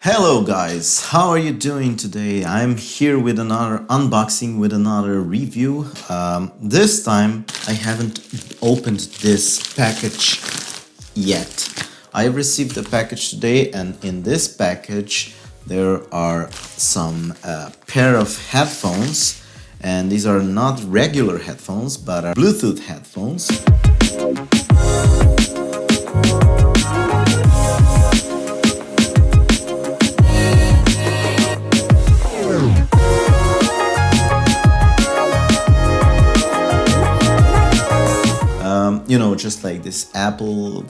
Hello guys, how are you doing today? I'm here with another unboxing, with another review. This time I haven't opened this package yet. I received a package today, and in this package there are some pair of headphones, and these are not regular headphones but are Bluetooth headphones. You know, just like this Apple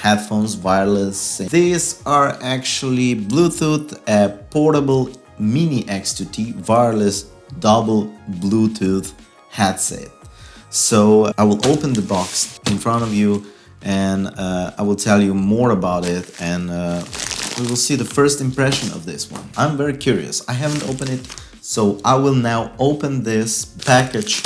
headphones, wireless. These are actually Bluetooth portable mini X2T wireless double Bluetooth headset. So I will open the box in front of you, and I will tell you more about it, and we will see the first impression of this one. I'm very curious. I haven't opened it, so I will now open this package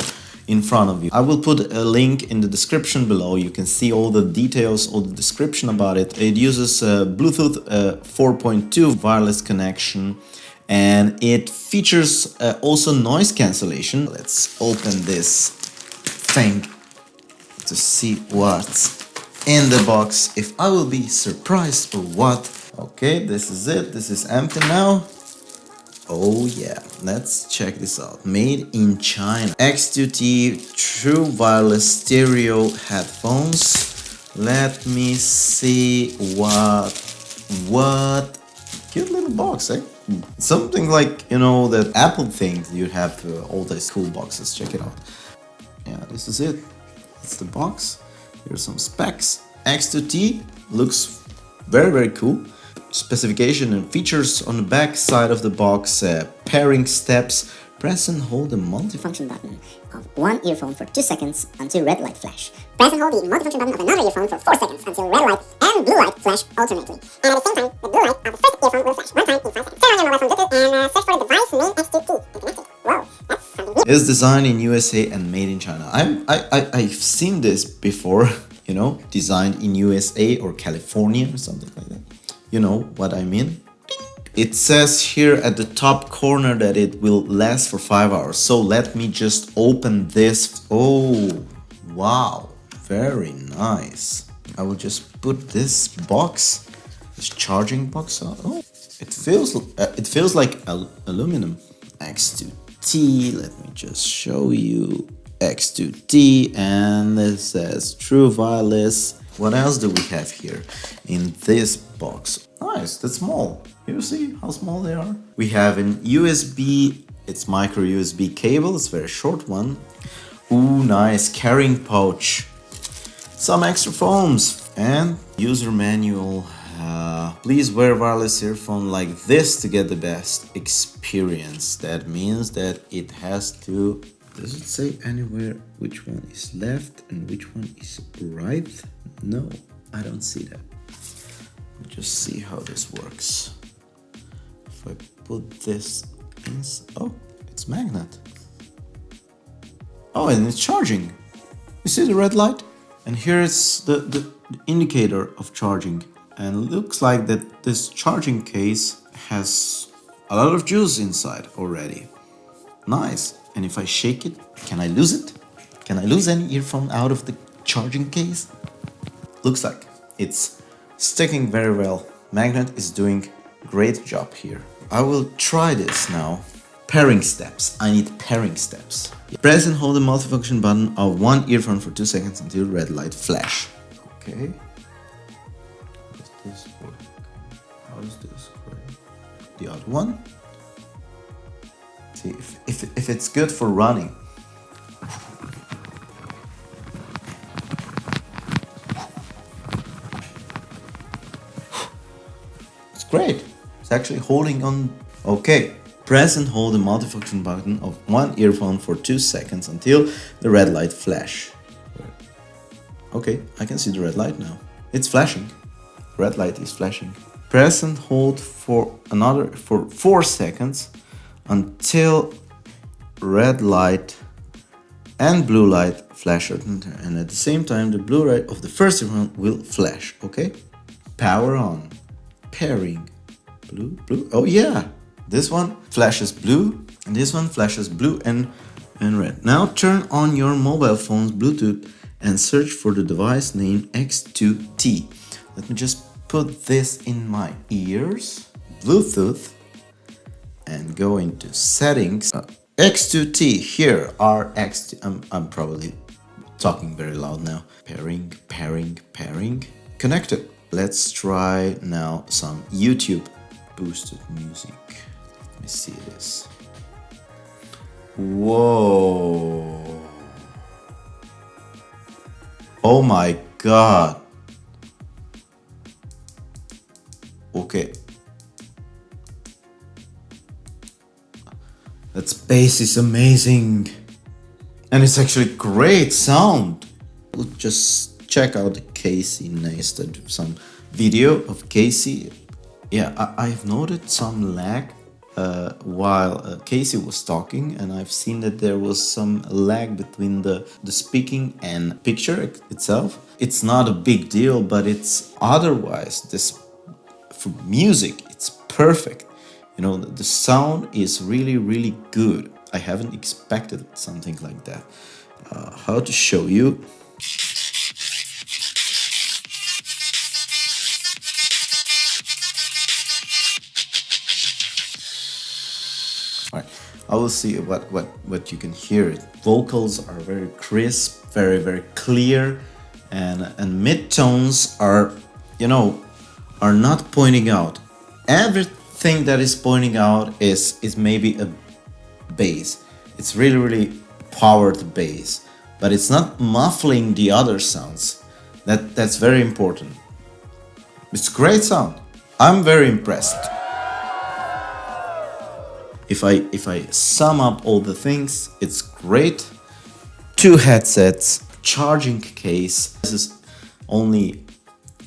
in front of you. I will put a link in the description below. You can see all the details, all the description about it. It uses Bluetooth 4.2 wireless connection, and it features also noise cancellation. Let's open this thing to see what's in the box, if I will be surprised or what. Okay, this is it. This is empty now. Oh yeah, let's check this out. Made in China. X2T true wireless stereo headphones. Let me see what cute little box, eh? Something like, you know, that Apple thing you have all these cool boxes. Check it out. Yeah, this is it. It's the box. Here's some specs. X2T looks very cool. Specification and features on the back side of the box. Pairing steps. Press and hold the multifunction button of one earphone for 2 seconds until red light flash. Press and hold the multifunction button of another earphone for 4 seconds until red light and blue light flash alternately. And at the same time, the blue light of the first earphone will flash one time in 5 seconds. Turn on your mobile phone Bluetooth and search for the device name X2T and connect it. Whoa, that's something new. It's designed in USA and made in China. I've seen this before, you know, designed in USA or California or something like that. You know what I mean? It says here at the top corner that it will last for 5 hours. So let me just open this. Oh, wow, very nice. I will just put this box, this charging box out. Oh, it feels like aluminum. X2T. Let me just show you X2T, and it says true wireless. What else do we have here in this box? Nice, that's small. You see how small they are? We have an USB, it's micro USB cable, it's a very short one. Ooh, nice, carrying pouch. Some extra foams and user manual. Please wear wireless earphone like this to get the best experience. That means that it has to... Does it say anywhere which one is left and which one is right? No, I don't see that. Let's just see how this works. If I put this in... Oh, it's magnet. Oh, and it's charging. You see the red light? And here is the indicator of charging. And it looks like that this charging case has a lot of juice inside already. Nice. And if I shake it, can I lose it? Can I lose any earphone out of the charging case? Looks like it's sticking very well. Magnet is doing great job here. I will try this now. Pairing steps. I need pairing steps. Press and hold the multifunction button of one earphone for 2 seconds until red light flash. Okay. Does this work? How does this work? The other one. See if it's good for running. It's great. It's actually holding on. Okay. Press and hold the multifunction button of one earphone for 2 seconds until the red light flash. Okay, I can see the red light now. It's flashing. Red light is flashing. Press and hold for 4 seconds until red light and blue light flash, and at the same time the blue light of the first earphone will flash. Okay, power on, pairing, blue. Oh yeah, this one flashes blue, and this one flashes blue and red. Now turn on your mobile phone's Bluetooth and search for the device named X2T. Let me just put this in my ears. Bluetooth, and go into settings. X2T, here are I'm probably talking very loud now. Pairing. Connected. Let's try now some YouTube boosted music. Let me see this. Whoa. Oh my god. Okay. That bass is amazing. And it's actually great sound. We'll just check out Casey Neistat, some video of Casey. Yeah, I've noted some lag while Casey was talking, and I've seen that there was some lag between the speaking and picture itself. It's not a big deal, but it's otherwise, this for music, it's perfect. You know, the sound is really, really good. I haven't expected something like that. How to show you? All right, I will see what you can hear. It. Vocals are very crisp, very, very clear, and mid-tones are, you know, are not pointing out. Everything that is pointing out is maybe a bass. It's really, really powered bass, but it's not muffling the other sounds. That's very important. It's great sound. I'm very impressed. If I sum up all the things, it's great. 2 headsets, charging case. This is only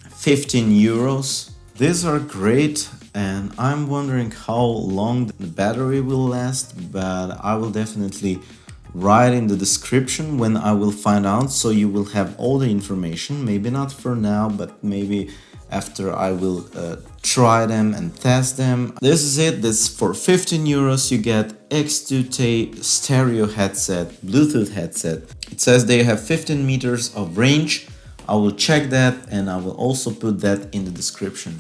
15 euros. These are great, and I'm wondering how long the battery will last, but I will definitely write in the description when I will find out, so you will have all the information. Maybe not for now, but maybe after I will try them and test them. This is it. This for 15 euros you get X2T stereo headset, Bluetooth headset. It says they have 15 meters of range. I will check that, and I will also put that in the description.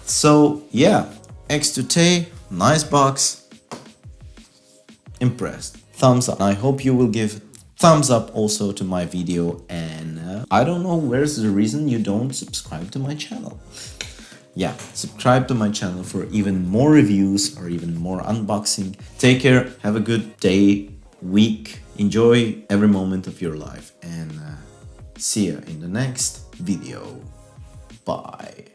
So yeah, X2T, nice box. Impressed. Thumbs up. I hope you will give thumbs up also to my video, and I don't know where's the reason you don't subscribe to my channel. Yeah, subscribe to my channel for even more reviews or even more unboxing. Take care, have a good day, week, enjoy every moment of your life, and see you in the next video. Bye.